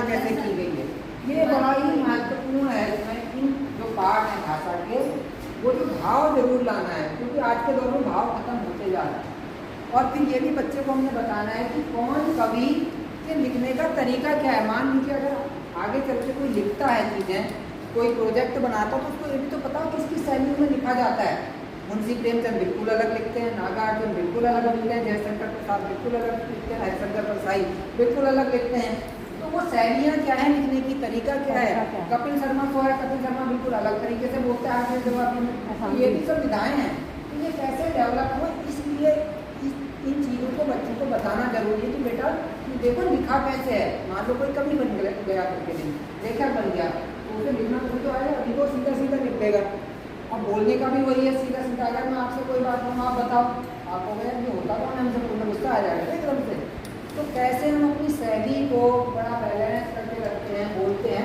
रचना कैसे की गई है, ये बड़ा ही महत्वपूर्ण है। इसमें इन जो पाठ हैं भाषा के, वो जो भाव जरूर लाना है, क्योंकि आज के दौर में भाव खत्म होते जा रहे हैं। और फिर ये भी बच्चे को हमने बताना है कि कौन कवि के लिखने का तरीका क्या है। मान लीजिए अगर आगे चल के कोई लिखता है चीज़ें, कोई प्रोजेक्ट बनाता, तो उसको ये भी तो पता हो किसकी शैली में लिखा जाता है। मुंशी प्रेमचंद बिल्कुल अलग लिखते हैं, नागार्जुन बिल्कुल अलग लिखते हैं, जयशंकर प्रसाद बिल्कुल अलग लिखते हैं, हरिशंकर परसाई बिल्कुल अलग लिखते हैं। तो वो शैलियाँ क्या है, लिखने की तरीका क्या है। कपिल शर्मा को है, कपिल शर्मा बिल्कुल अलग तरीके से बोलता है आपके जवाब में। ये भी सब विधाएँ हैं, तो ये कैसे डेवलप हो, इसलिए इन चीज़ों को बच्चों को बताना जरूरी है कि बेटा देखो लिखा कैसे है। मान लो कोई कवि बन गया करके दिन लेखक बन गया, तो उसे लिखना तो आएगा, अभी वो सीधा सीधा लिख देगा। और बोलने का भी वही है, सीधा सीधा। अगर मैं आपसे कोई बात कहूँ, आप बताओ, आपको गया ये होता तो हमसे पूरा गुस्सा आ जाएगा एकदम से। तो कैसे हम अपनी शैली को बड़ा बैलेंस करके रखते हैं, बोलते हैं,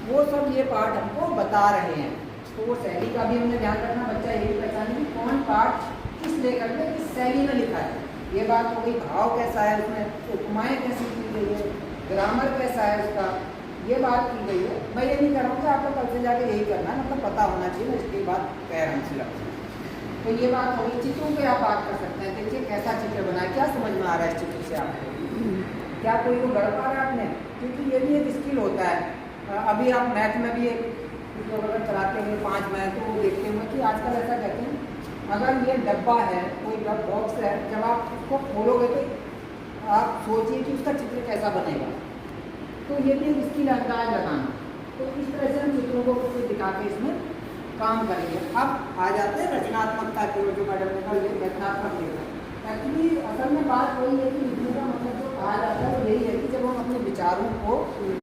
वो सब ये पाठ हमको बता रहे हैं। तो वो शैली का भी हमें ध्यान रखना, बच्चा यही पहचाने कि कौन पाठ किस लेखक ने किस शैली में लिखा है। ये बात हो गई। भाव कैसा है, उसमें उपमाएँ कैसी की गई है, ग्रामर कैसा है उसका, ये बात की गई है। मैं ये नहीं कह रहा हूँ कि आपको कल से जाके यही करना है, मतलब पता होना चाहिए, मैं इसकी बात कह रहा हूँ सिर्फ। तो ये बात हो गई। चित्रों पे आप बात कर सकते हैं। देखिए कैसा चित्र बना है, क्या समझ में आ रहा है इस चित्र से आपको, क्या कोई को गढ़ पा रहा है आपने, क्योंकि ये भी एक स्किल होता है। अभी आप मैथ में भी एक अगर चलाते हुए 5 मैथ, तो वो देखते हुए कि आजकल ऐसा कहते हैं, अगर ये डब्बा है, कोई बॉक्स है, जब आप उसको खोलोगे तो आप सोचिए कि उसका चित्र कैसा बनेगा। तो ये भी एक स्किल अंदाज लगाना। तो इस तरह से हम चित्रों को कुछ दिखा के इसमें काम करेंगे। अब आ जाते हैं रचनात्मकता की ओर, जो मैडम ने कहा ये रचनात्मक लेखन। एक्चुअली असल में बात वही है कि लिखने का मतलब जो कहा जाता है वो यही है कि जब हम अपने विचारों को